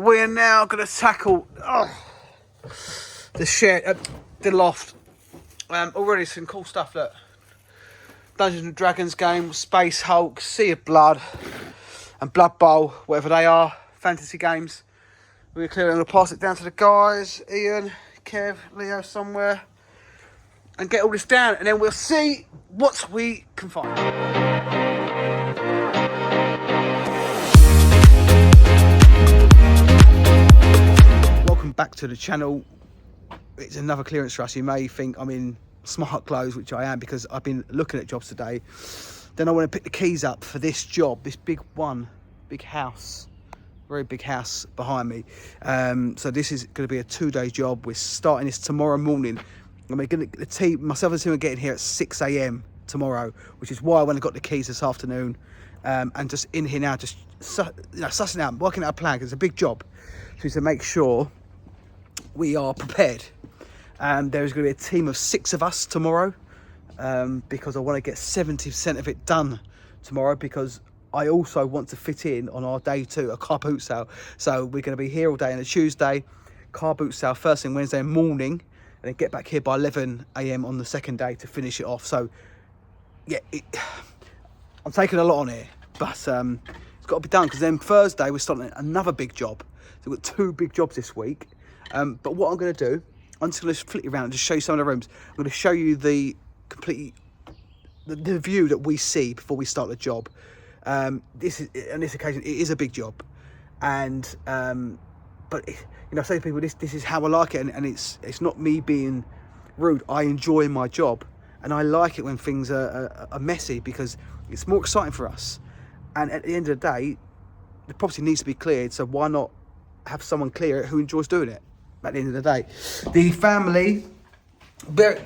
We are now going to tackle the shed, the loft. Already some cool stuff. Look, Dungeons and Dragons game, Space Hulk, Sea of Blood, and Blood Bowl, whatever they are, fantasy games. We're clearly going to pass it down to the guys, Ian, Kev, Leo, somewhere, and get all this down, and then we'll see what we can find. Back to the channel. It's another clearance for us. You may think I'm in smart clothes, which I am because I've been looking at jobs today. Then I want to pick the keys up for this job, this big house, very big house behind me. So this is going to be a 2-day job. We're starting this tomorrow morning. I'm going to the team, myself and the team are getting here at 6 a.m. tomorrow, which is why I went and got the keys this afternoon. And just in here now, just sussing out, working out a plan, because it's a big job. So to make sure we are prepared. There is going to be a team of 6 of us tomorrow, because I want to get 70% of it done tomorrow, because I also want to fit in on our day 2 a car boot sale. So we're going to be here all day on a Tuesday, car boot sale first thing Wednesday morning, and then get back here by 11 a.m. on the second day to finish it off. So yeah, I'm taking a lot on here, but it's got to be done, because then Thursday we're starting another big job. So we've got 2 big jobs this week. But what I'm going to do, I'm just going to flick you around and just show you some of the rooms. I'm going to show you the view that we see before we start the job. This is, on this occasion, it is a big job, and but I say to people, this is how I like it, and it's not me being rude. I enjoy my job, and I like it when things are messy, because it's more exciting for us. And at the end of the day, the property needs to be cleared. So why not have someone clear it who enjoys doing it? At the end of the day, the family, we're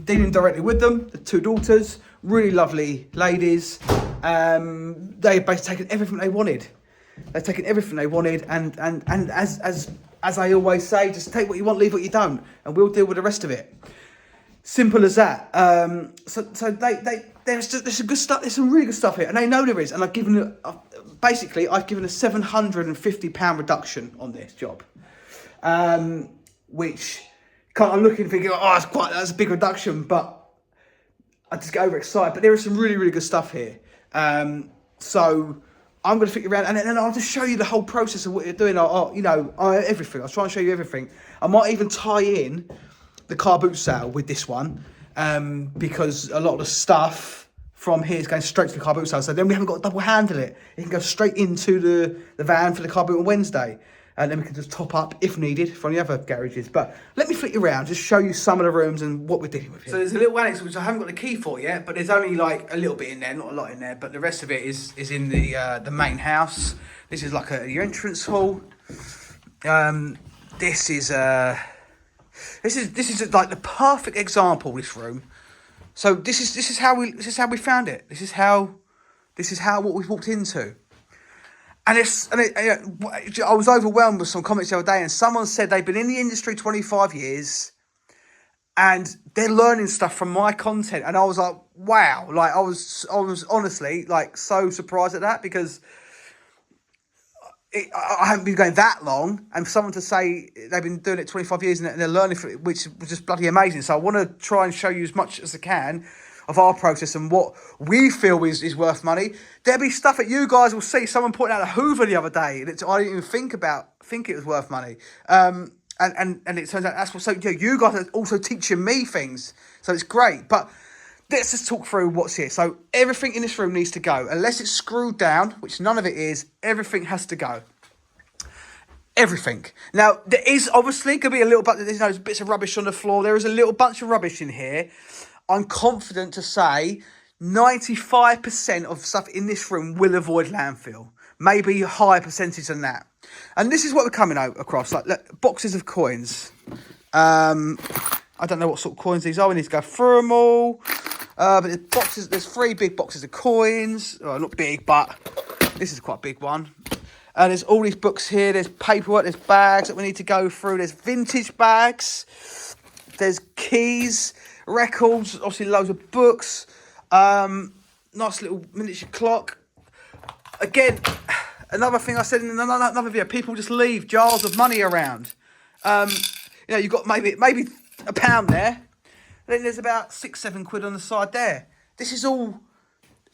dealing directly with them. The 2 daughters, really lovely ladies. They've basically taken everything they wanted. They've taken everything they wanted, and as I always say, just take what you want, leave what you don't, and we'll deal with the rest of it. Simple as that. So there's some good stuff. There's some really good stuff here, and they know there is. And I've given a £750 reduction on this job. Which I'm looking thinking, that's a big reduction, but I just get overexcited. But there is some really, really good stuff here. So I'm going to flick you around, and then I'll just show you the whole process of what you're doing. Everything. I'll try and show you everything. I might even tie in the car boot sale with this one, because a lot of the stuff from here is going straight to the car boot sale. So then we haven't got to double handle it. It can go straight into the van for the car boot on Wednesday. And then we can just top up, if needed, from the other garages. But let me flick you around, just show you some of the rooms and what we're dealing with here. So there's a little annex, which I haven't got the key for yet, but there's only like a little bit in there, not a lot in there. But the rest of it is in the main house. This is like your entrance hall. This is like the perfect example. This room. So this is how we found it. This is how what we've walked into. And I was overwhelmed with some comments the other day, and someone said they've been in the industry 25 years and they're learning stuff from my content. And I was like, wow, like I was honestly like so surprised at that, because I haven't been going that long, and for someone to say they've been doing it 25 years and they're learning from it, which was just bloody amazing. So I want to try and show you as much as I can of our process and what we feel is worth money. There'll be stuff that you guys will see. Someone pointed out a Hoover the other day, and I didn't even think it was worth money. And it turns out that's what. So you guys are also teaching me things, so it's great. But let's just talk through what's here. So everything in this room needs to go, unless it's screwed down, which none of it is. Everything has to go. Everything. Now there is obviously going to be a little bit. There's bits of rubbish on the floor. There is a little bunch of rubbish in here. I'm confident to say 95% of stuff in this room will avoid landfill. Maybe a higher percentage than that. And this is what we're coming across. Like, look, boxes of coins. I don't know what sort of coins these are. We need to go through them all. But there's 3 big boxes of coins. Well, not big, but this is quite a big one. And there's all these books here. There's paperwork. There's bags that we need to go through. There's vintage bags. There's keys. Records, obviously loads of books, nice little miniature clock. Again, another thing I said in another video, people just leave jars of money around. You've got maybe £1 there. Then there's about £6-7 on the side there. This is all,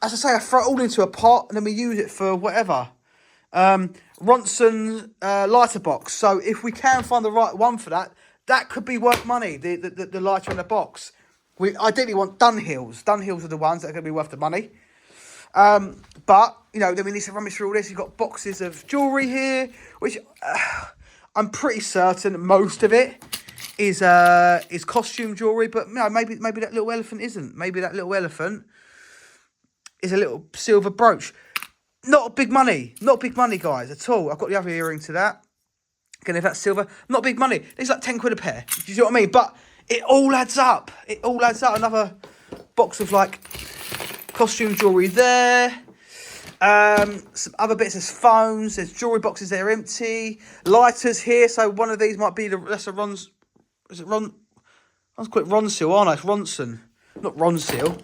as I say, I throw it all into a pot and then we use it for whatever. Ronson lighter box. So if we can find the right one for that, that could be worth money. The lighter in the box. We ideally want Dunhills. Dunhills are the ones that are going to be worth the money. But then we need to rummage through all this. You've got boxes of jewellery here, which I'm pretty certain most of it is costume jewellery. But maybe that little elephant isn't. Maybe that little elephant is a little silver brooch. Not big money, guys, at all. I've got the other earring to that. Again, if that's silver, not big money. It's like £10 a pair. Do you see what I mean? But it all adds up. Another box of like costume jewellery there. Some other bits. There's phones. There's jewellery boxes there empty. Lighters here. So one of these might be that's a Ron's. Is it Ron? I was call it Ronseal, aren't I? It's Ronson, not Ronseal.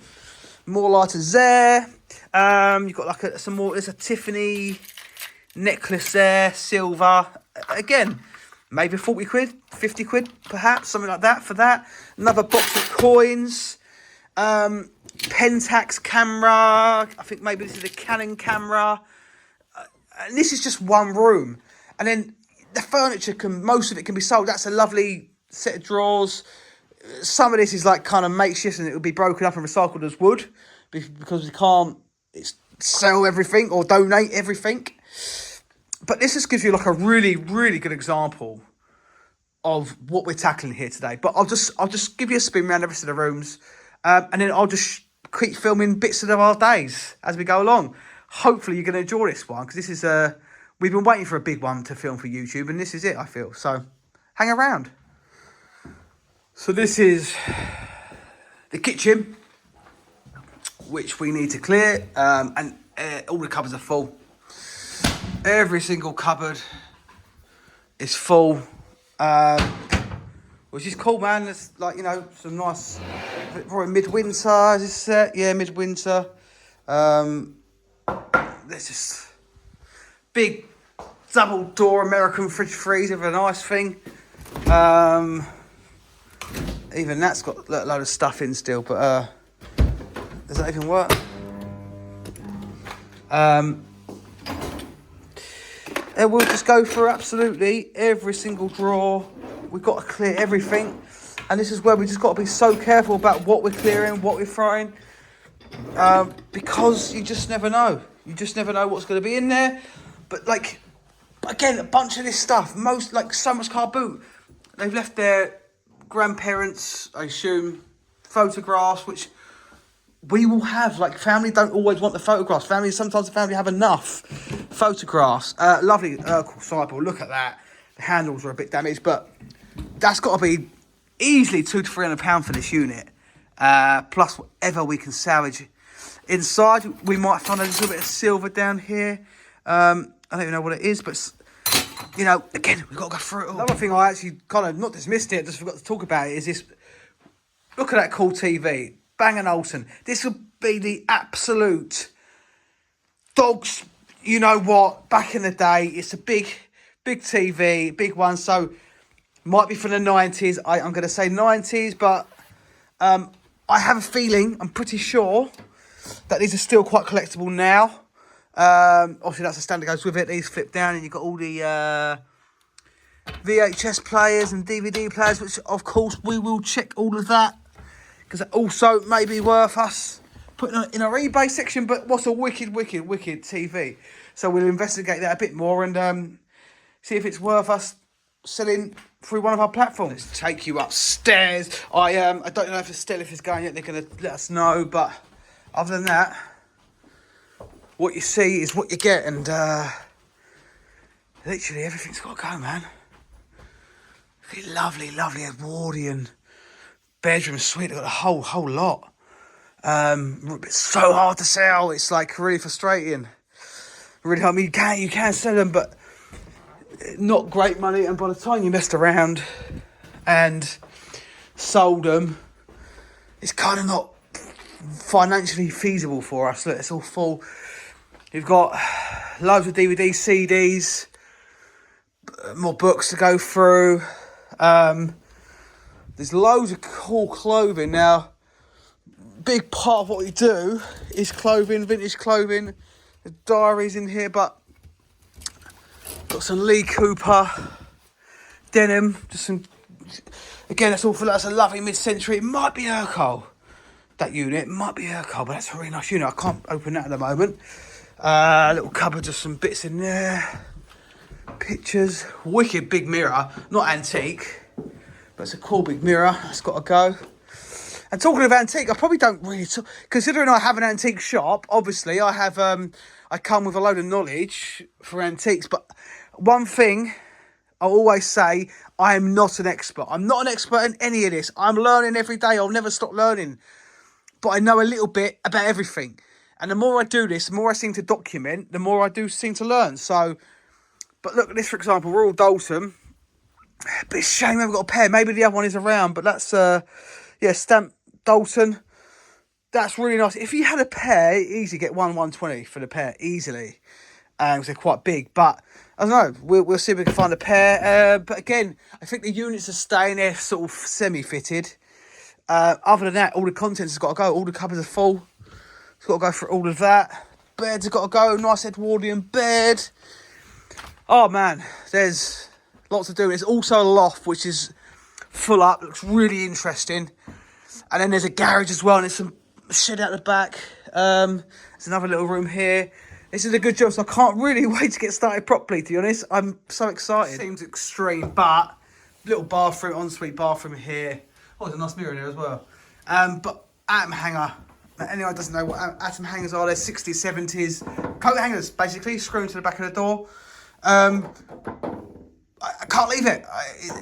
More lighters there. You've got like some more. There's a Tiffany necklace there, silver. Again, maybe £40, £50 perhaps, something like that for that. Another box of coins. Pentax camera. I think maybe this is a Canon camera. And this is just one room. And then the furniture most of it can be sold. That's a lovely set of drawers. Some of this is like kind of makeshift and it will be broken up and recycled as wood because we can't sell everything or donate everything. But this just gives you like a really, really good example of what we're tackling here today. But I'll just give you a spin around the rest of the rooms, and then I'll just keep filming bits of our days as we go along. Hopefully you're going to enjoy this one because this is we've been waiting for a big one to film for YouTube, and this is it, I feel. So hang around. So this is the kitchen, which we need to clear, and all the cupboards are full. Every single cupboard is full, which is cool, man. It's like, some nice, probably midwinter, is this set? Yeah, midwinter. There's just big double door American fridge freezer with a nice thing. Even that's got a load of stuff in still, but does that even work? And we'll just go through absolutely every single drawer. We've got to clear everything. And this is where we just got to be so careful about what we're clearing, what we're throwing. Because you just never know. You just never know what's going to be in there. But like, again, a bunch of this stuff, so much Carboot. They've left their grandparents, I assume, photographs, which we will have. Like, family don't always want the photographs. Sometimes the family have enough photographs. Lovely Urkel sideboard. Look at that. The handles are a bit damaged, but that's got to be easily £200 to £300 for this unit. Plus whatever we can salvage inside. We might find a little bit of silver down here. I don't even know what it is, but again, we've got to go through it all. Another thing I actually kind of not dismissed it, just forgot to talk about it, is this. Look at that cool TV. Bang & Olufsen. This would be the absolute dogs, you know what, back in the day. It's a big TV, big one. So, might be from the 90s. I'm going to say 90s, but I have a feeling, I'm pretty sure, that these are still quite collectible now. Obviously, that's the stand that goes with it. These flip down and you've got all the VHS players and DVD players, which, of course, we will check all of that. Because it also may be worth us putting it in our eBay section, but what's a wicked TV. So we'll investigate that a bit more and see if it's worth us selling through one of our platforms. Let's take you upstairs. I don't know if the stair lift is going yet. They're going to let us know, but other than that, what you see is what you get, and literally everything's got to go, man. Lovely Edwardian bedroom suite. They've got a whole lot. It's so hard to sell. It's like really frustrating. Really, I mean, you can sell them, but not great money. And by the time you messed around and sold them, it's kind of not financially feasible for us. Look, it's all full. You've got loads of DVDs, CDs, more books to go through. There's loads of cool clothing. Now, big part of what we do is clothing, vintage clothing. There's diaries in here, but got some Lee Cooper denim. Just some, again, that's all for that's a lovely mid-century. It might be Urkel. That unit might be Urkel, but that's a really nice unit. I can't open that at the moment. Little cupboard, just some bits in there. Pictures. Wicked big mirror. Not antique, but it's a cool big mirror. That's got to go. And talking of antique, I probably don't really considering I have an antique shop. Obviously, I have. I come with a load of knowledge for antiques. But one thing I always say, I am not an expert. I'm not an expert in any of this. I'm learning every day. I'll never stop learning. But I know a little bit about everything. And the more I do this, the more I seem to document, the more I do seem to learn. So, but look at this, for example, Royal Dalton. But it's a shame I haven't got a pair. Maybe the other one is around, but that's, Stamp Dalton. That's really nice. If you had a pair, easily get 120 for the pair, easily. Because they're quite big. But, I don't know, we'll see if we can find a pair. But again, I think the units are staying there sort of semi-fitted. Other than that, all the contents has got to go. All the cupboards are full. It's got to go for all of that. Beds have got to go. Nice Edwardian bed. Oh, man. There's lots to do. There's also a loft, which is full up. Looks really interesting. And then there's a garage as well. And there's some shed out the back. There's another little room here. This is a good job. So I can't really wait to get started properly, to be honest. I'm so excited. Seems extreme, but little bathroom, ensuite bathroom here. Oh, there's a nice mirror in there as well. But atom hanger. Anyone doesn't know what atom hangers are, they're 60s, 70s. Coat hangers, basically, screwing to the back of the door. I can't leave it.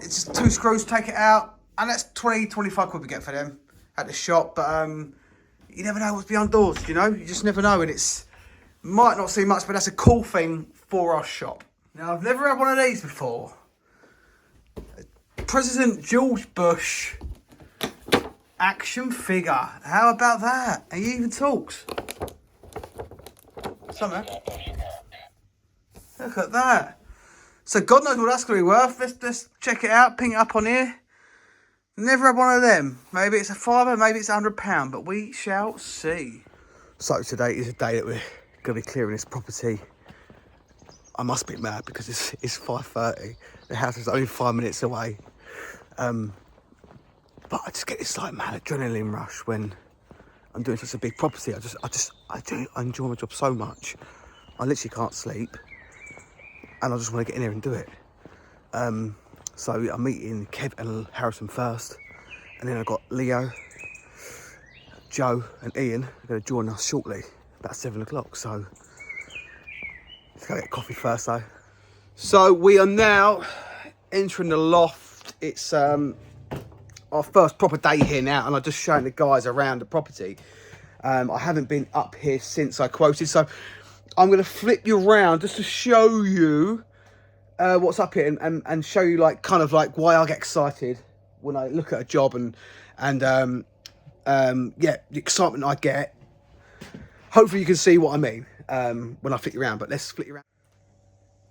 It's just 2 screws, take it out. And that's 20, 25 quid we get for them at the shop. But you never know what's behind doors, you know? You just never know. And it's might not seem much, but that's a cool thing for our shop. Now, I've never had one of these before. President George Bush action figure. How about that? And he even talks. Something. Look at that. So God knows what that's going to be worth. Let's check it out. Ping it up on here. Never had one of them. Maybe it's a £5, maybe it's £100, but we shall see. So today is a day that we're going to be clearing this property. I must be mad because it's 5:30. The house is only 5 minutes away. But I just get this like mad adrenaline rush when I'm doing such a big property. I enjoy my job so much. I literally can't sleep, and I just want to get in there and do it. So I'm meeting Kev and Harrison first, and then I've got Leo, Joe, and Ian are going to join us shortly, about 7 o'clock. So let's go get coffee first, though. So we are now entering the loft. It's our first proper day here now, and I'm just showing the guys around the property. I haven't been up here since I quoted, so I'm going to flip you around just to show you what's up here and show you like kind of like why I get excited when I look at a job and yeah, the excitement I get. Hopefully you can see what I mean when I flip you around, but let's flip you around.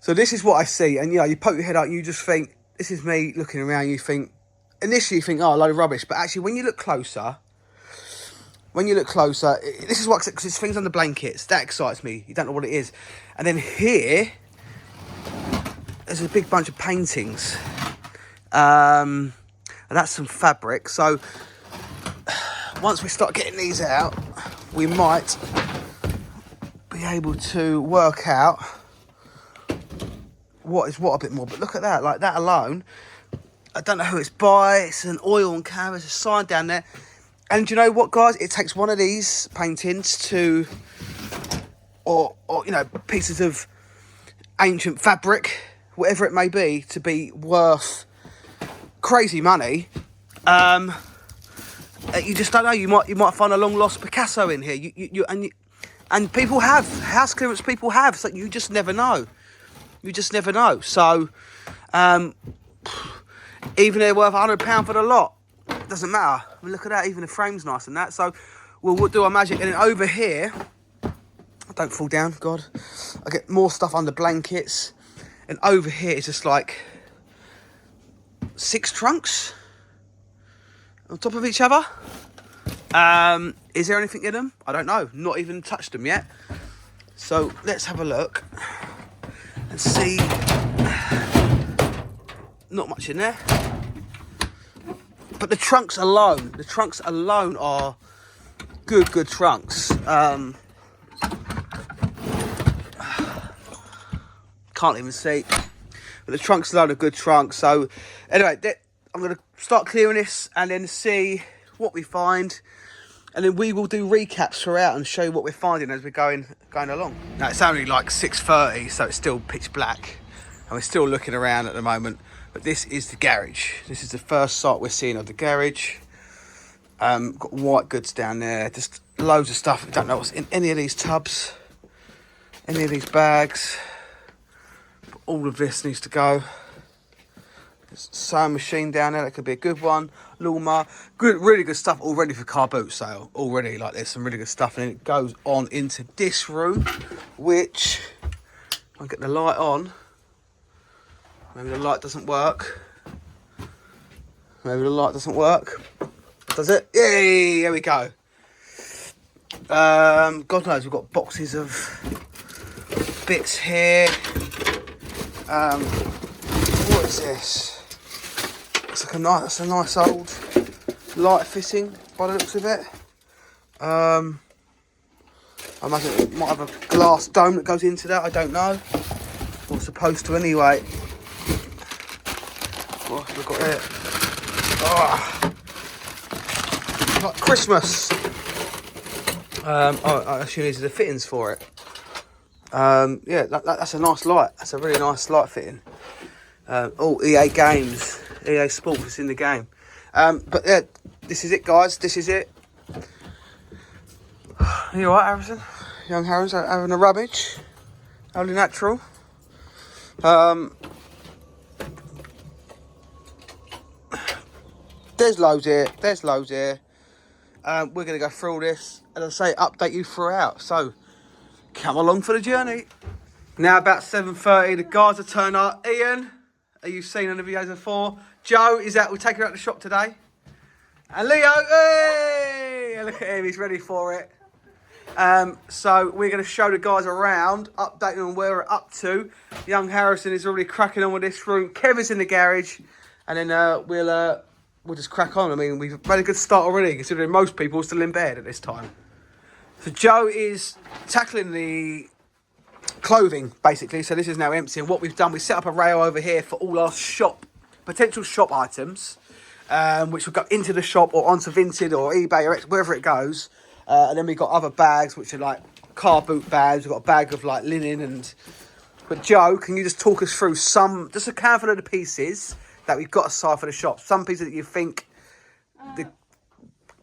So this is what I see, and you know, you poke your head out and you just think, this is me looking around. You think, initially you think, oh, a load of rubbish, but actually when you look closer, this is what, because it's things on the blankets, that excites me. You don't know what it is. And then here, there's a big bunch of paintings. And that's some fabric. So once we start getting these out, we might be able to work out what is what a bit more. But look at that, like that alone. I don't know who it's by. It's an oil and canvas, a sign down there. And do you know what, guys? It takes one of these paintings to, or you know, pieces of ancient fabric, whatever it may be, to be worth crazy money. You just don't know. You might find a long lost Picasso in here. And people have house clearance. People have. So you just never know. You just never know. So, even they're worth £100 for the lot. Doesn't matter. I mean, look at that. Even the frame's nice and that. So we'll do our magic. And then over here, I don't don't fall down, God. I get more stuff under blankets. And over here it's just like 6 trunks on top of each other. Is there anything in them? I don't know. Not even touched them yet. So let's have a look and see. Not much in there. But the trunks alone are good trunks. Can't even see. But the trunks alone are good trunks. So anyway, I'm going to start clearing this and then see what we find. And then we will do recaps throughout and show you what we're finding as we're going along. Now it's only like 6:30, so it's still pitch black. And we're still looking around at the moment. But this is the garage. This is the first site we're seeing of the garage. Got white goods down there. Just loads of stuff. We don't know what's in any of these tubs. Any of these bags. But all of this needs to go. There's a sewing machine down there. That could be a good one. Lawnmower. Good, really good stuff already for car boot sale. Already, like there's some really good stuff. And then it goes on into this room. Which, I'll get the light on. Maybe the light doesn't work. Does it? Yay! There we go. God knows, we've got boxes of bits here. What is this? That's a nice old light fitting by the looks of it. I imagine it might have a glass dome that goes into that. I don't know. Or supposed to anyway. What have we got here? Like Christmas. I assume these are the fittings for it. Yeah, that's a nice light. That's a really nice light fitting. EA Games, EA Sports is in the game. But yeah, this is it, guys. This is it. Are you alright, Harrison? Young Harrison having a rummage. Only natural. There's loads here. We're going to go through all this, and as I say, update you throughout. So, come along for the journey. Now about 7:30, the guys are turned up. Ian, are you seen on the videos before? Joe is out. We'll take her out to the shop today. And Leo, hey! Look at him, he's ready for it. So we're going to show the guys around, update them on where we're up to. Young Harrison is already cracking on with this room. Kevin's in the garage, and then we'll just crack on. I mean, we've made a good start already, considering most people are still in bed at this time. So Joe is tackling the clothing, basically. So this is now empty. And what we've done, we set up a rail over here for all our potential shop items, which will go into the shop or onto Vinted or eBay or wherever it goes. And then we've got other bags, which are like car boot bags. We've got a bag of like linen and... But Joe, can you just talk us through just a handful of the pieces that we've got aside for the shop? Some pieces that you think the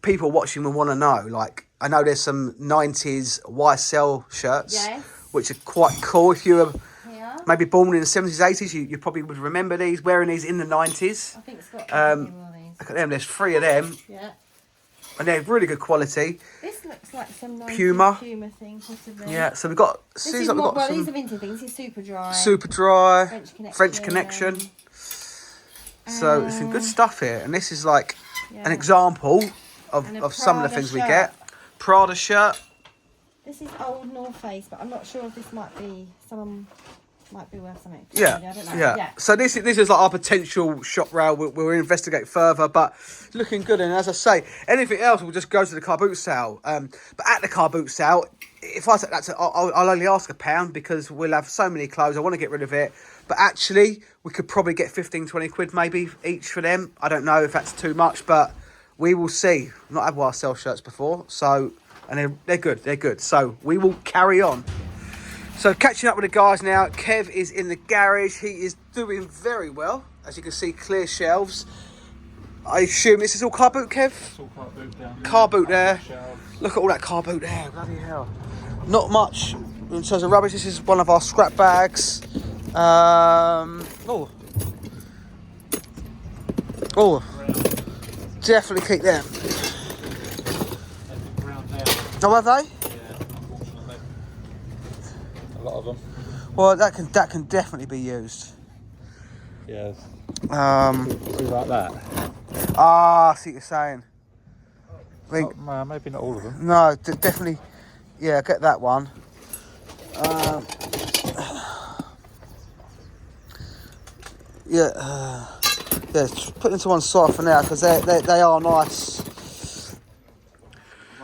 people watching will want to know. Like, I know there's some 90s YSL shirts, yes, which are quite cool. If you were maybe born in the 70s, 80s, you probably would remember these, wearing these in the 90s. I think Scott one of these. Look at them, there's 3 of them. Yeah. And they're really good quality. This looks like some 90s Puma thing, possibly. Yeah, so we've got... These are vintage things. This is super dry. Super dry. French Connection. So it's some good stuff here. And this is like an example of some of the things we get. Prada shirt. This is old North Face, but I'm not sure if this might be... Someone might be worth something. Yeah, I don't know. Yeah. So this is like our potential shop rail. We'll investigate further, but looking good. And as I say, anything else will just go to the car boot sale. But at the car boot sale, if I take that I'll only ask £1 because we'll have so many clothes. I want to get rid of it. But actually, we could probably get 15, 20 quid maybe each for them. I don't know if that's too much, but we will see. I've not had YSL shirts before, so and they're good. So we will carry on. So catching up with the guys now. Kev is in the garage. He is doing very well. As you can see, clear shelves. I assume this is all car boot, Kev? It's all car boot down there. Car boot there. Look at all that car boot there. Bloody hell. Not much in terms of rubbish. This is one of our scrap bags. Definitely keep them. Oh, have they? Yeah, unfortunately. lot of them. Well, that can definitely be used. Yeah. See like that. I see what you're saying. I mean, Maybe not all of them. no, definitely. Yeah, get that one. Yeah, put them to one side for now because they are nice.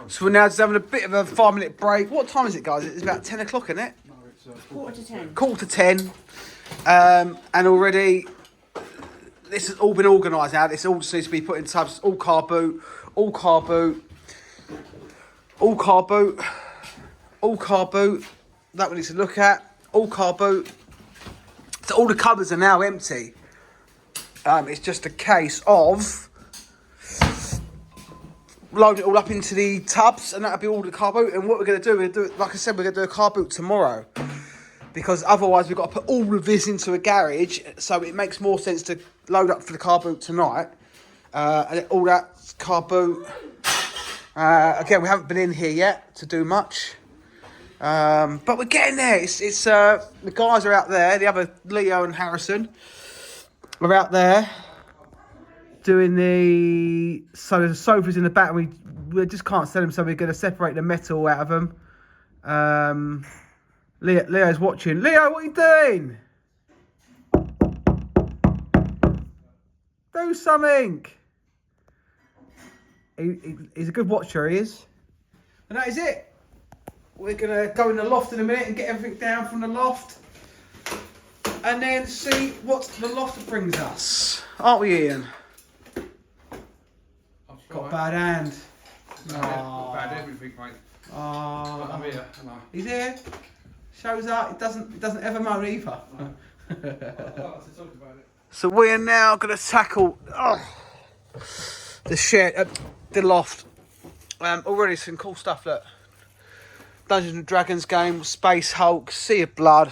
So we're now just having a bit of a 5-minute break. What time is it, guys? It's about 10 o'clock, isn't it? No, it's Quarter to 10. Quarter to 10. And already this has all been organised now. This all just needs to be put in tubs. All car boot. That we need to look at. All car boot. So all the cupboards are now empty. It's just a case of loading it all up into the tubs, and that'll be all the car boot. And what we're going to do, like I said, we're going to do a car boot tomorrow, because otherwise we've got to put all of this into a garage. So it makes more sense to load up for the car boot tonight, and all that car boot. Again, we haven't been in here yet to do much, but we're getting there. It's the guys are out there. The other Leo and Harrison are out there doing so there's sofas in the back. We just can't sell them, so we're going to separate the metal out of them. Leo's watching. Leo, what are you doing? Do something. He's a good watcher, he is. And that is it. We're going to go in the loft in a minute and get everything down from the loft, and then see what the loft brings us. Aren't we, Ian? Got a bad hand. bad everything, mate. But I'm here, am I? He's here. Shows up. He doesn't ever moan either. So we are now going to tackle the shed, the loft. Already some cool stuff. Look, Dungeons and Dragons game, Space Hulk, Sea of Blood,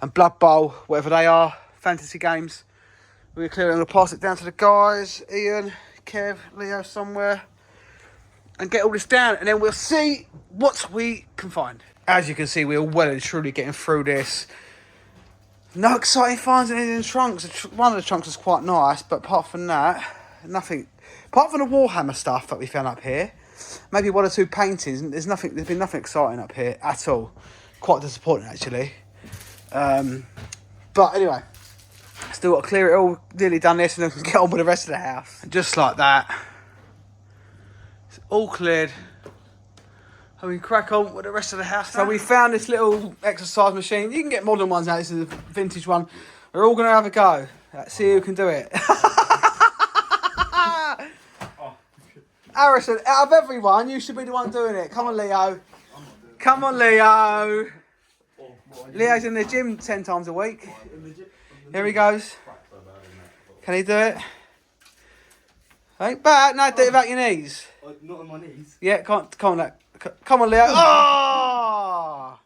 and Blood Bowl, whatever they are, fantasy games. We're clearly going to pass it down to the guys, Ian, Kev, Leo somewhere, and get all this down, and then we'll see what we can find. As you can see, we're well and truly getting through this. No exciting finds in the trunks. One of the trunks is quite nice, but apart from that, nothing. Apart from the Warhammer stuff that we found up here, maybe one or two paintings. There's been nothing exciting up here at all. Quite disappointing, actually. But anyway, still got to clear it all. Nearly done this, and then we can get on with the rest of the house. And just like that, it's all cleared. And we crack on with the rest of the house. So we found this little exercise machine. You can get modern ones now. This is a vintage one. We're all going to have a go. Let's see who can do it. Harrison, out of everyone, you should be the one doing it. Come on, Leo. Come on, Leo. Leo's in the gym 10 times a week. Here he goes. Can he do it? Ain't bad. No, do it about your knees. Not on my knees. Yeah, come on, come on, Leo. Oh!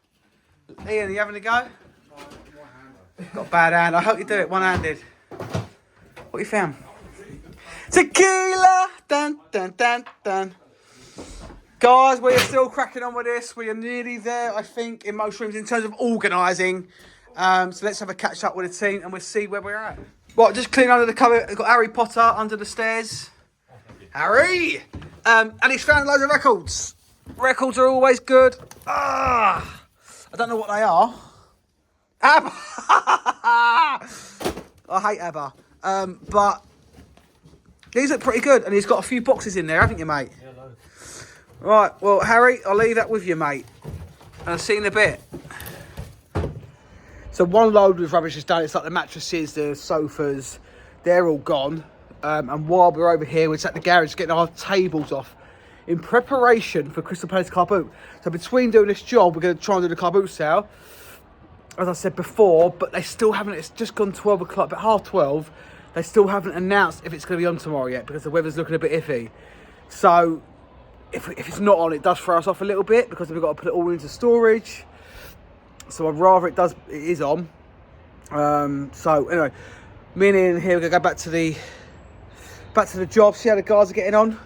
Ian, you having a go? Got a bad hand. I hope you do it one-handed. What you found? Tequila! Dun, dun, dun, dun. Guys, we are still cracking on with this. We are nearly there, I think, in most rooms in terms of organising. So let's have a catch up with the team and we'll see where we're at. Right, just clean under the cupboard. We've got Harry Potter under the stairs. Harry! And he's found loads of records. Records are always good. I don't know what they are. ABBA! I hate ABBA. But these look pretty good. And he's got a few boxes in there, haven't you, mate? Yeah, loads. Right, well, Harry, I'll leave that with you, mate. And I'll see you in a bit. So one load of rubbish is done. It's like the mattresses, the sofas, they're all gone. And while we're over here, we're at the garage getting our tables off in preparation for Crystal Palace Carboot. So between doing this job, we're going to try and do the Carboot sale, as I said before, but they still haven't, it's just gone 12 o'clock, about 12:30. They still haven't announced if it's going to be on tomorrow yet because the weather's looking a bit iffy. So if it's not on, it does throw us off a little bit because we've got to put it all into storage. So I'd rather it is on. So anyway, me and Ian here, we're going to go back to the job, see how the guys are getting on.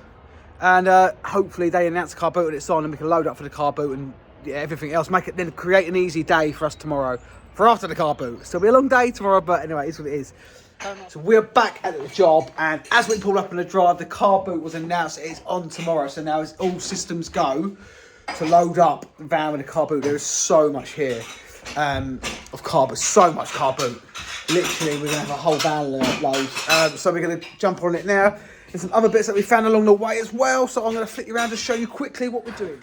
And hopefully they announce the car boot and it's on and we can load up for the car boot and yeah, everything else. Make it then create an easy day for us tomorrow. For after the car boot. Still be a long day tomorrow, but anyway, it's what it is. So we're back at the job, and as we pulled up in the drive, the car boot was announced it is on tomorrow. So now it's all systems go to load up the van with the car boot. There is so much here of car boot, so much car boot. Literally, we're going to have a whole van load. So we're going to jump on it now. There's some other bits that we found along the way as well. So I'm going to flick you around to show you quickly what we're doing.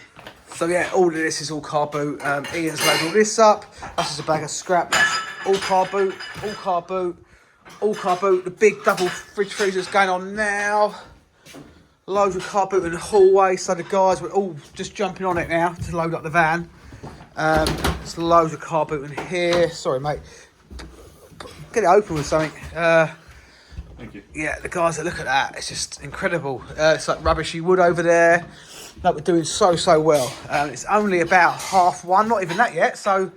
So yeah, all of this is all car boot. Ian's loaded all this up. That's just a bag of scrap. That's all car boot, all car boot, all car boot. The big double fridge freezer's going on now. Loads of car boot in the hallway. So the guys were all just jumping on it now to load up the van. There's loads of car boot in here. Sorry, mate. Get it open with something. Thank you. Yeah, the guys that look at that, it's just incredible. It's like rubbishy wood over there. Like we're doing so well. It's only about 1:30, not even that yet. So,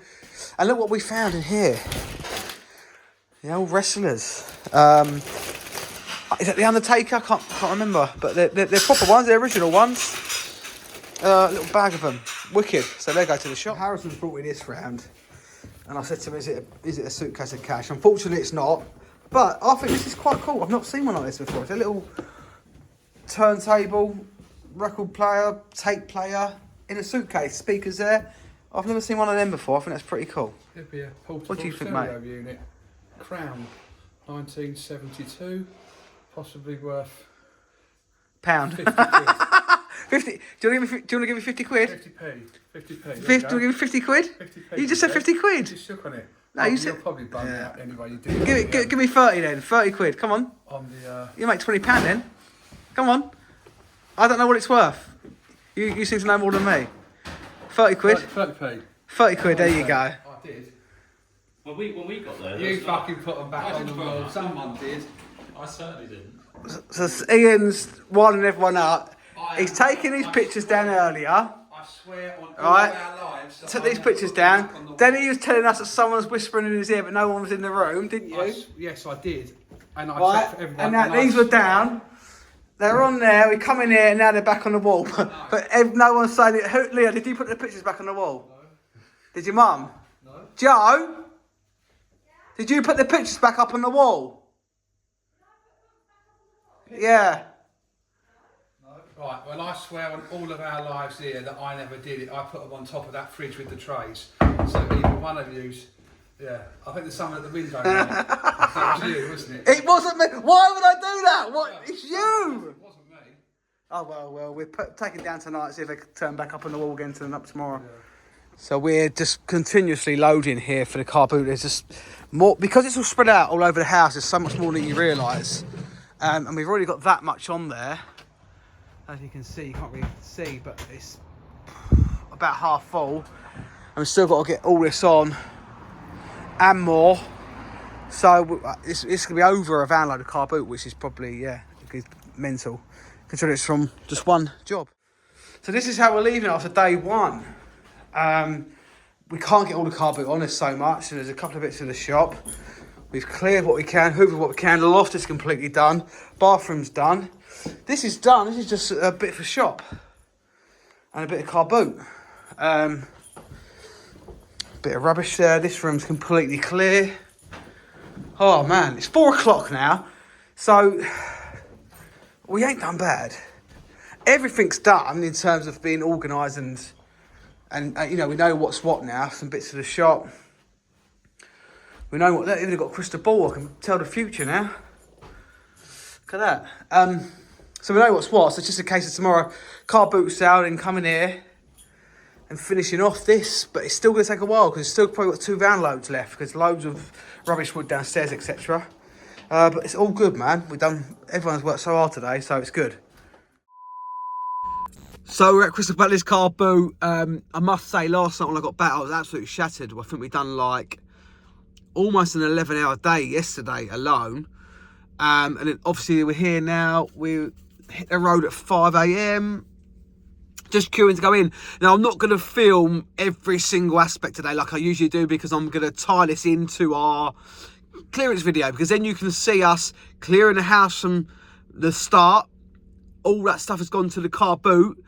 and look what we found in here. The old wrestlers. Is that the Undertaker? Can't remember. But they're proper ones. They're original ones. Little bag of them. Wicked. So they go to the shop. Harrison's brought me this round, and I said to him, "Is it a suitcase of cash?" Unfortunately, it's not. But I think this is quite cool. I've not seen one like this before. It's a little turntable, record player, tape player in a suitcase. Speakers there. I've never seen one of them before. I think that's pretty cool. It'd be a portable What do you think, stereo mate? unit. Crown, 1972, possibly worth Pound. 50 quid. 50. Do you want to give me 50 quid? 50p. 50p. 50, do you want to give me 50 quid? 50p. You just said 50 You quid. just shook on it. No, you said... You'll probably bum it out anyway. You do. Give me 30 then. 30 quid. Come on. On the. You make £20 then. Come on. I don't know what it's worth. You seem to know more than me. 30 quid. 30p. 30 quid, there you go. I did. When we got there, You fucking put them back on the wall. Someone did. I certainly didn't. So Ian's winding everyone up. He's taking these pictures down earlier. I swear on all Right. our lives. that Took I these never pictures put them back on down. the Then wall. he was telling us that someone was whispering in his ear, but no one was in the room, didn't you? Yes, I did. And I Right. checked for everyone. And now these were down. They're on there. We come in here, and now they're back on the wall. But no one's saying it. Who, Leah, did you put the pictures back on the wall? No. Did your mum? No. Joe? Did you put the pictures back up on the wall? Yeah. Right, well, I swear on all of our lives here that I never did it. I put them on top of that fridge with the trays. So either one of you's, yeah. I think there's someone at the window now. That was you, wasn't it? It wasn't me. Why would I do that? What? It's you. It wasn't me. Oh, well, we're taking down tonight, see if they can turn back up on the wall again, turn up tomorrow. Yeah. So we're just continuously loading here for the car boot. There's just more, because it's all spread out all over the house, there's so much more than you realise. And we've already got that much on there. As you can see, you can't really see, but it's about half full. And we've still got to get all this on and more. So it's going to be over a van load of car boot, which is probably, yeah, mental. Considering it's from just one job. So this is how we're leaving after day one. We can't get all the car boot on, there's so much. So there's a couple of bits of the shop. We've cleared what we can, hoovered what we can. The loft is completely done. Bathroom's done. This is done. This is just a bit for shop. And a bit of car boot. Bit of rubbish there. This room's completely clear. Oh man, it's 4 o'clock now. So we ain't done bad. Everything's done in terms of being organised and you know, we know what's what now. Some bits of the shop. We know what that. Even got a crystal ball. I can tell the future now. Look at that. So we know what's what. So it's just a case of tomorrow, car boot sale and coming here and finishing off this. But it's still going to take a while because it's still probably got 2 van loads left because loads of rubbish wood downstairs, etc. But it's all good, man. Everyone's worked so hard today, so it's good. So we're at Crystal Palace car boot. I must say, last night when I got back, I was absolutely shattered. I think we've done like almost an 11-hour day yesterday alone. And then obviously we're here now. We hit the road at 5 a.m. Just queuing to go in. Now, I'm not going to film every single aspect today like I usually do because I'm going to tie this into our clearance video because then you can see us clearing the house from the start. All that stuff has gone to the car boot.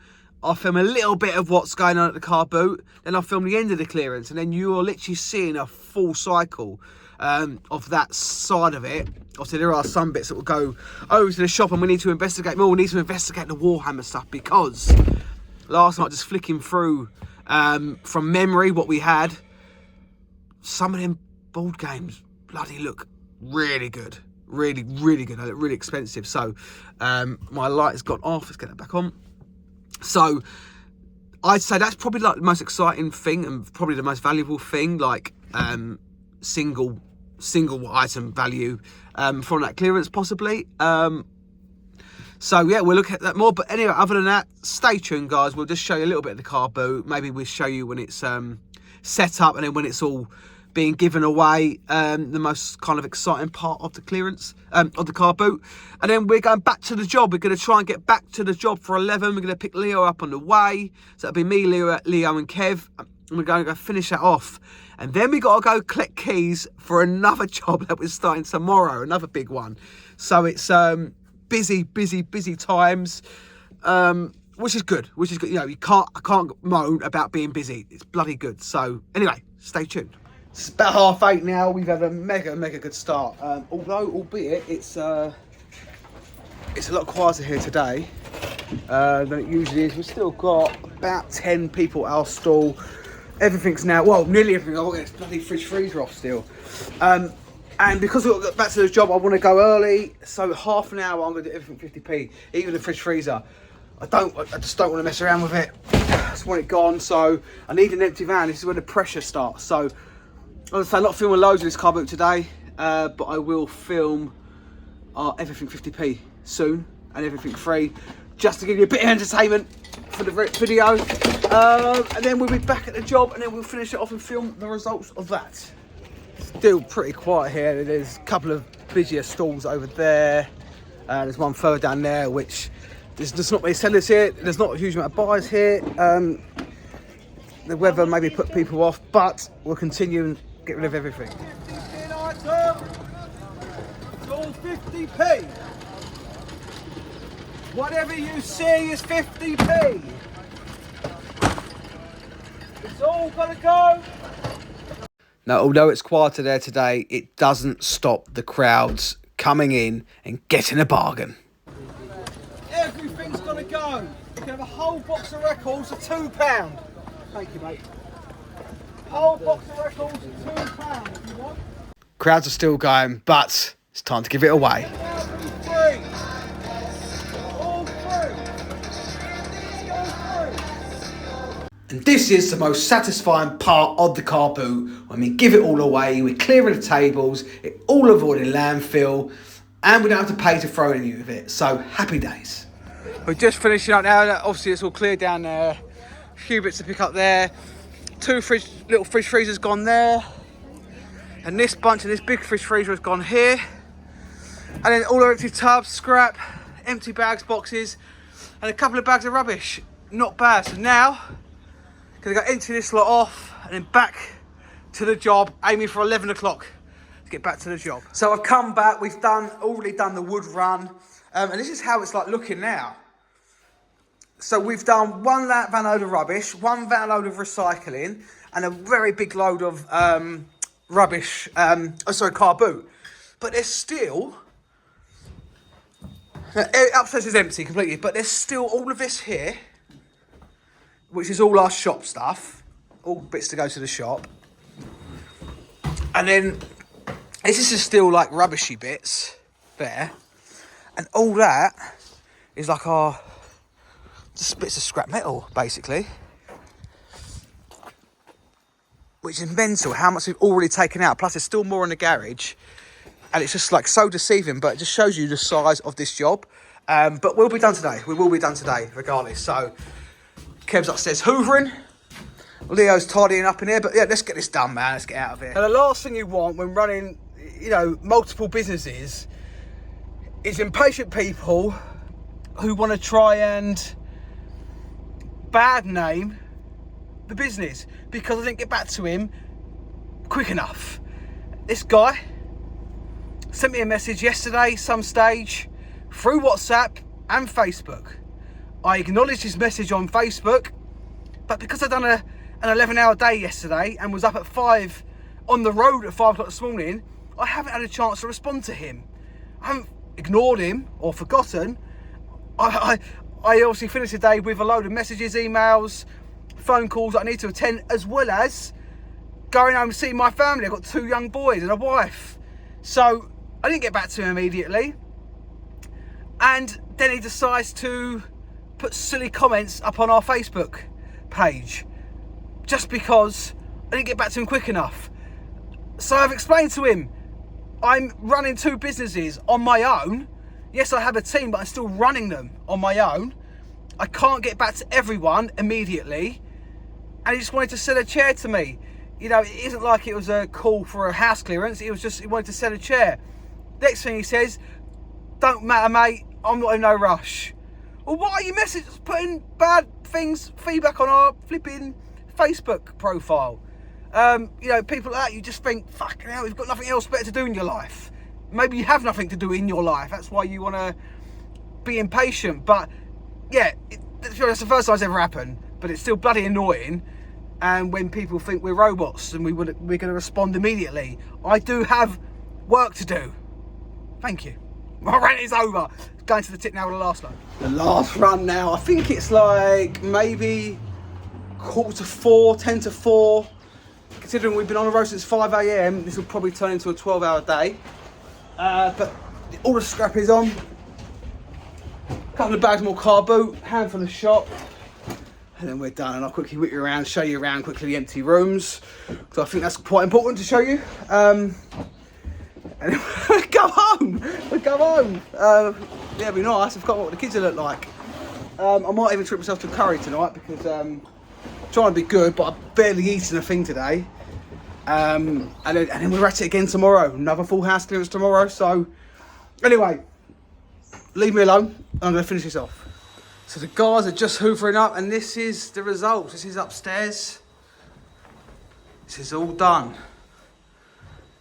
I'll film a little bit of what's going on at the car boot, then I'll film the end of the clearance, and then you're literally seeing a full cycle of that side of it. Obviously, there are some bits that will go over to the shop, and we need to investigate more. We need to investigate the Warhammer stuff, because last night, just flicking through from memory what we had, some of them board games bloody look really good. Really good. They look really expensive. So my light has gone off. Let's get that back on. So I'd say that's probably like the most exciting thing, and probably the most valuable thing, like single item value from that clearance possibly. So yeah, we'll look at that more. But anyway, other than that, stay tuned, guys. We'll just show you a little bit of the car boot. Maybe we'll show you when it's set up, and then when it's all being given away, the most kind of exciting part of the clearance of the car boot. And then we're going back to the job. We're going to try and get back to the job for 11. We're going to pick Leo up on the way. So that'll be me, Leo and Kev. And we're going to go finish that off. And then we got to go collect keys for another job that we're starting tomorrow, another big one. So it's busy times, which is good. You know, I can't moan about being busy. It's bloody good. So anyway, stay tuned. It's about 8:30 now. We've had a mega good start. Albeit it's a lot quieter here today than it usually is. We've still got about 10 people at our stall. Everything's now, well, nearly everything. I've got this bloody fridge freezer off still. And because we've got to get back to the job, I want to go early. So half an hour, I'm going to do everything 50p, even the fridge freezer. I just don't want to mess around with it. I just want it gone. So I need an empty van. This is when the pressure starts. So I'm not filming loads of this car boot today, but I will film everything 50p soon and everything free, just to give you a bit of entertainment for the video. And then we'll be back at the job, and then we'll finish it off and film the results of that. Still pretty quiet here. There's a couple of busier stalls over there. There's one further down there, which there's just not many sellers here. There's not a huge amount of buyers here. The weather maybe put people off, but we'll continue and get rid of everything. 50p item. It's all 50p. Whatever you see is 50p. It's all gonna go. Now, although it's quieter there today, it doesn't stop the crowds coming in and getting a bargain. Everything's gonna go. You can have a whole box of records for £2. Thank you, mate. Whole box of records for £2 if you want. Crowds are still going, but it's time to give it away. And this is the most satisfying part of the car boot, when we give it all away, we're clearing the tables, it all avoiding landfill, and we don't have to pay to throw any of it. So happy days. We're just finishing up now. Obviously it's all clear down there. A few bits to pick up there. Two little fridge freezers gone there. And this bunch of this big fridge freezer has gone here. And then all our empty tubs, scrap, empty bags, boxes, and a couple of bags of rubbish. Not bad. So now, gonna go empty this lot off and then back to the job, aiming for 11 o'clock to get back to the job. So I've come back, we've already done the wood run, and this is how it's like looking now. So we've done one van load of rubbish, one van load of recycling, and a very big load of rubbish, car boot. But there's still, upstairs is empty completely, but there's still all of this here, which is all our shop stuff, all bits to go to the shop. And then this is still like rubbishy bits there. And all that is like our just bits of scrap metal, basically. Which is mental, how much we've already taken out. Plus there's still more in the garage. And it's just like so deceiving, but it just shows you the size of this job. But we'll be done today. We will be done today, regardless. So Kev's upstairs hoovering. Leo's tidying up in here, but yeah, let's get this done, man. Let's get out of here. And the last thing you want when running, multiple businesses is impatient people who want to try and bad name the business because I didn't get back to him quick enough. This guy sent me a message yesterday, some stage, through WhatsApp and Facebook. I acknowledged his message on Facebook, but because I'd done an 11-hour day yesterday and was up at 5 on the road at 5 o'clock this morning, I haven't had a chance to respond to him. I haven't ignored him or forgotten. I obviously finished the day with a load of messages, emails, phone calls that I need to attend, as well as going home and seeing my family. I've got 2 young boys and a wife. So I didn't get back to him immediately. And then he decides to put silly comments up on our Facebook page just because I didn't get back to him quick enough. So I've explained to him, I'm running 2 businesses on my own. Yes, I have a team, but I'm still running them on my own. I can't get back to everyone immediately. And he just wanted to sell a chair to me. You know, it isn't like it was a call for a house clearance. It was just, he wanted to sell a chair. Next thing he says, don't matter, mate, I'm not in no rush. Well, why are you putting bad things, feedback on our flipping Facebook profile? You know, people like that, you just think, fucking hell, you've got nothing else better to do in your life. Maybe you have nothing to do in your life. That's why you want to be impatient. But yeah, that's the first time it's ever happened. But it's still bloody annoying. And when people think we're robots and we're going to respond immediately, I do have work to do. Thank you. My rant is over. Going to the tip now with the last load. The last run now. I think it's like maybe 3:45, 10 to 4. Considering we've been on the road since 5 a.m, this will probably turn into a 12-hour day. But all the scrap is on. A couple of bags more Carboot, handful of shop. And then we're done. And I'll quickly whip you around, show you around quickly the empty rooms. Because I think that's quite important to show you. And then we go home. We go home. Yeah, it'd be nice. I forgot what the kids will look like. I might even treat myself to curry tonight because I'm trying to be good, but I've barely eaten a thing today. And then we're at it again tomorrow. Another full house clearance tomorrow. So anyway, leave me alone. I'm going to finish this off. So the guys are just hoovering up, and this is the results. This is upstairs. This is all done.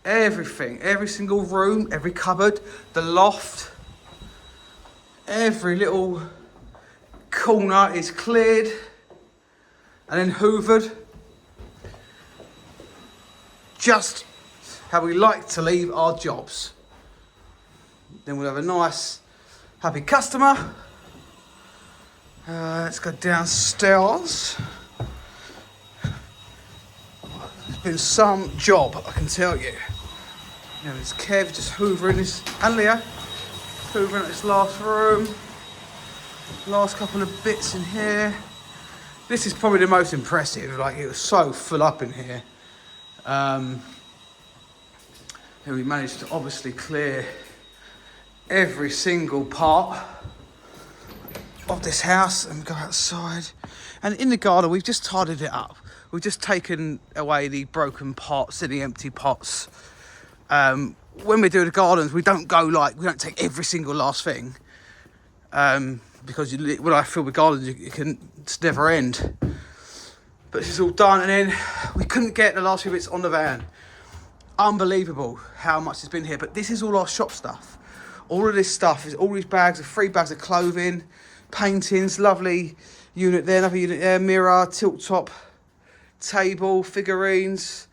Everything, every single room, every cupboard, the loft, every little corner is cleared and then hoovered. Just how we like to leave our jobs. Then we'll have a nice, happy customer. Let's go downstairs. There's been some job, I can tell you. You know, there's Kev just hoovering this, and Leah hoovering at this last room. Last couple of bits in here. This is probably the most impressive. Like, it was so full up in here. And we managed to obviously clear every single part of this house, and we go outside. And in the garden, we've just tidied it up. We've just taken away the broken pots and the empty pots. When we do the gardens, we don't take every single last thing. Because when I fill with gardens, it's never end. But this is all done, and then we couldn't get the last few bits on the van. Unbelievable how much has been here. But this is all our shop stuff. All of this stuff is all these bags, 3 bags of clothing, paintings, lovely unit there, another unit there, mirror, tilt top, table, figurines.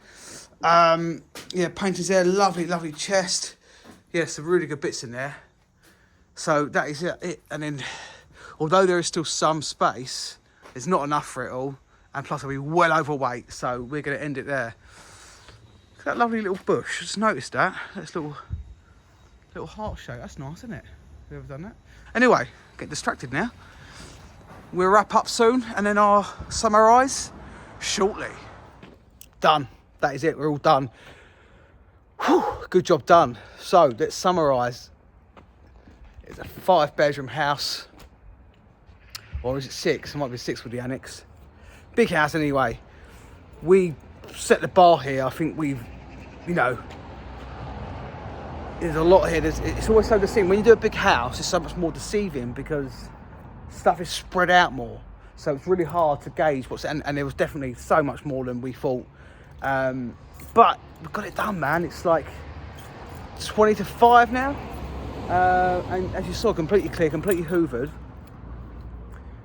Yeah, paintings there, lovely chest. Yeah, some really good bits in there. So that is it. And then, although there is still some space, there's not enough for it all. And plus I'll be well overweight, so we're going to end it there. Look at that lovely little bush. Just noticed that. That's little heart shape. That's nice, isn't it? Have you ever done that? Anyway, get distracted now. We'll wrap up soon, and then I'll summarise shortly. Done. That is it. We're all done. Whew, good job done. So let's summarise. It's a 5-bedroom house, or is it 6? It might be 6 with the annex. Big house anyway. We set the bar here. I think we've, you know, there's a lot here. It's always so deceiving. When you do a big house, it's so much more deceiving because stuff is spread out more. So it's really hard to gauge what's, and there was definitely so much more than we thought. But we've got it done, man. It's like 20 to 5 now. And as you saw, completely clear, completely hoovered.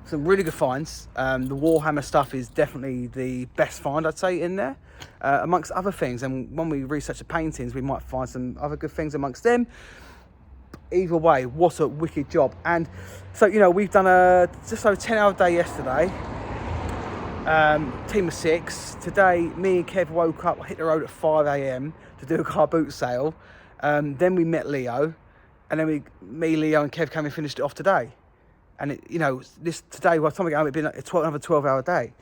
some really good finds. The Warhammer stuff is definitely the best find, I'd say, in there, amongst other things. And when we research the paintings, we might find some other good things amongst them. Either way, what a wicked job. And so, you know, we've done a just over 10-hour day yesterday. Team of 6. Today, me and Kev woke up, hit the road at 5 a.m. to do a Carboot sale. Then we met Leo, and then me, Leo, and Kev came and finished it off today. And it, you know, today, by the time we get home, it'd been like another 12-hour day.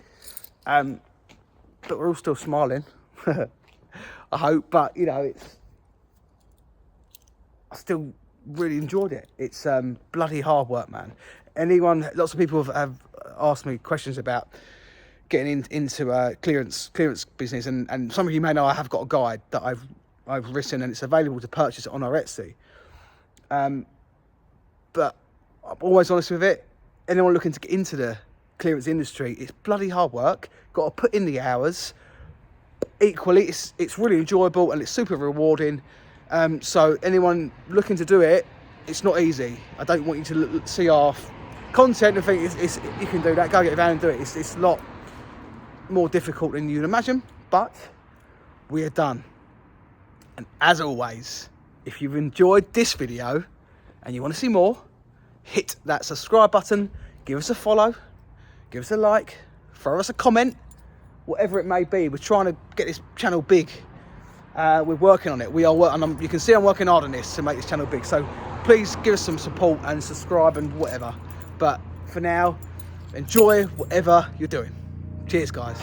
But we're all still smiling, I hope. But you know, I still really enjoyed it. It's bloody hard work, man. Lots of people have asked me questions about getting into clearance business, and some of you may know I have got a guide that I've written, and it's available to purchase on our Etsy. But I'm always honest with it. Anyone looking to get into the clearance industry, it's bloody hard work. Got to put in the hours. Equally, it's really enjoyable and it's super rewarding. So anyone looking to do it, it's not easy. I don't want you to see our content and think you can do that. Go get a van and do it. It's a lot more difficult than you'd imagine, but we are done. And as always, if you've enjoyed this video and you want to see more, hit that subscribe button, give us a follow, give us a like, throw us a comment, whatever it may be. We're trying to get this channel big. We're working on it. You can see I'm working hard on this to make this channel big. So please give us some support and subscribe and whatever. But for now, enjoy whatever you're doing. Cheers, guys.